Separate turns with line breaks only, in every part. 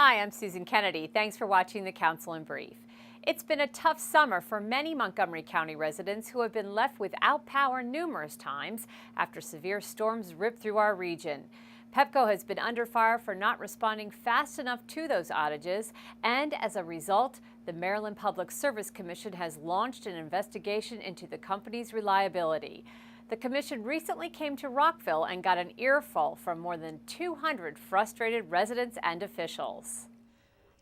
Hi, I'm Susan Kennedy. Thanks for watching the Council in Brief. It's been a tough summer for many Montgomery County residents who have been left without power numerous times after severe storms ripped through our region. Pepco has been under fire for not responding fast enough to those outages, and as a result, the Maryland Public Service Commission has launched an investigation into the company's reliability. The commission recently came to Rockville and got an earful from more than 200 frustrated residents and officials.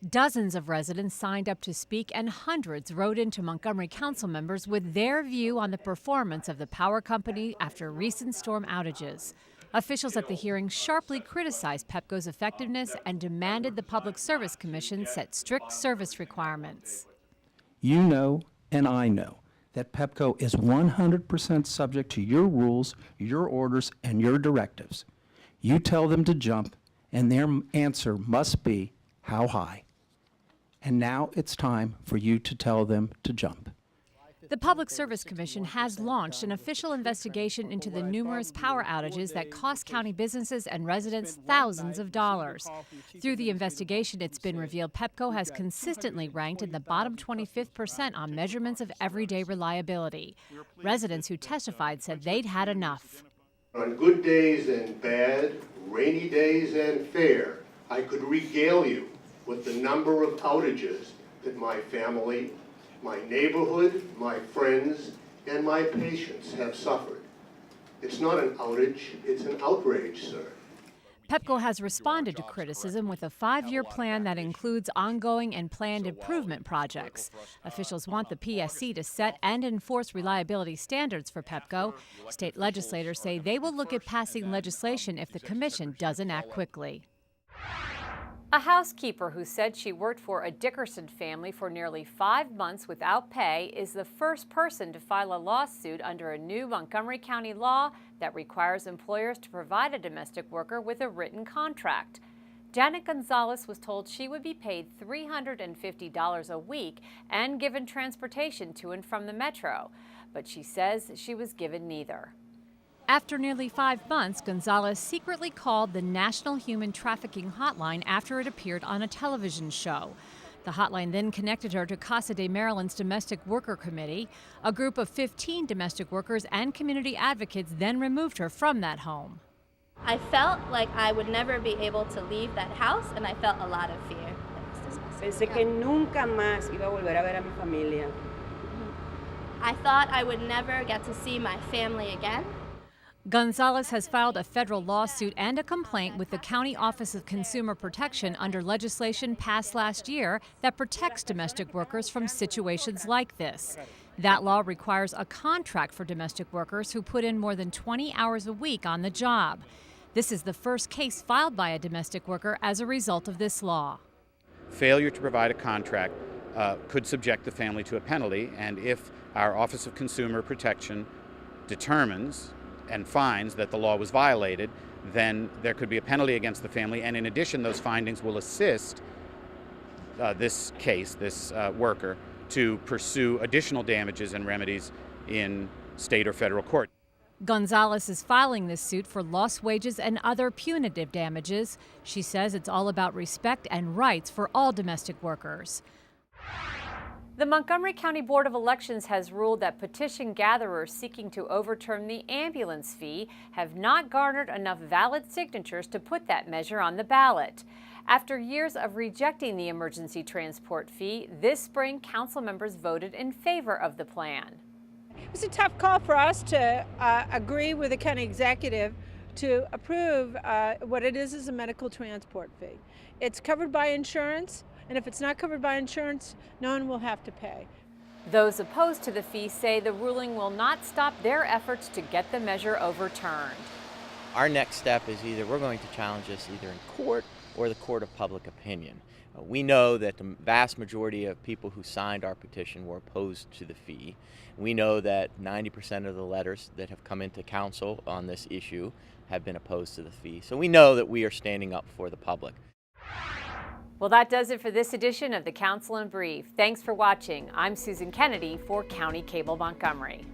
Dozens of residents signed up to speak, and hundreds wrote into Montgomery council members with their view on the performance of the power company after recent storm outages. Officials at the hearing sharply criticized Pepco's effectiveness and demanded the Public Service Commission set strict service requirements.
You know, and I know, that Pepco is 100% subject to your rules, your orders, and your directives. You tell them to jump, and their answer must be, how high? And now it's time for you to tell them to jump.
The Public Service Commission has launched an official investigation into the numerous power outages that cost county businesses and residents thousands of dollars. Through the investigation, it's been revealed Pepco has consistently ranked in the bottom 25% on measurements of everyday reliability. Residents who testified said they'd had enough.
On good days and bad, rainy days and fair, I could regale you with the number of outages that my family, my neighborhood, my friends, and my patients have suffered. It's not an outage, it's an outrage, sir.
Pepco has responded to criticism with a 5-year plan that includes ongoing and planned improvement projects. Officials want the PSC to set and enforce reliability standards for Pepco. State legislators say they will look at passing legislation if the commission doesn't act quickly. A housekeeper who said she worked for a Dickerson family for nearly 5 months without pay is the first person to file a lawsuit under a new Montgomery County law that requires employers to provide a domestic worker with a written contract. Janet Gonzalez was told she would be paid $350 a week and given transportation to and from the metro, but she says she was given neither. After nearly 5 months, Gonzalez secretly called the National Human Trafficking Hotline after it appeared on a television show. The hotline then connected her to Casa de Maryland's Domestic Worker Committee. A group of 15 domestic workers and community advocates then removed her from that home.
I felt like I would never be able to leave that house, and I felt a lot of fear.
Pensé que nunca más iba a volver a ver a mi familia.
I thought I would never get to see my family again.
Gonzalez has filed a federal lawsuit and a complaint with the County Office of Consumer Protection under legislation passed last year that protects domestic workers from situations like this. That law requires a contract for domestic workers who put in more than 20 hours a week on the job. This is the first case filed by a domestic worker as a result of this law.
Failure to provide a contract could subject the family to a penalty, and if our Office of Consumer Protection determines and finds that the law was violated, then there could be a penalty against the family, and in addition, those findings will assist this worker, to pursue additional damages and remedies in state or federal court.
Gonzalez is filing this suit for lost wages and other punitive damages. She says it's all about respect and rights for all domestic workers. The Montgomery County Board of Elections has ruled that petition gatherers seeking to overturn the ambulance fee have not garnered enough valid signatures to put that measure on the ballot. After years of rejecting the emergency transport fee, this spring council members voted in favor of the plan.
It was a tough call for us to agree with the county executive to approve what it is a medical transport fee. It's covered by insurance. And if it's not covered by insurance, no one will have to pay.
Those opposed to the fee say the ruling will not stop their efforts to get the measure overturned.
Our next step is either we're going to challenge this either in court or the court of public opinion. We know that the vast majority of people who signed our petition were opposed to the fee. We know that 90% of the letters that have come into council on this issue have been opposed to the fee. So we know that we are standing up for the public.
Well, that does it for this edition of the Council in Brief. Thanks for watching. I'm Susan Kennedy for County Cable Montgomery.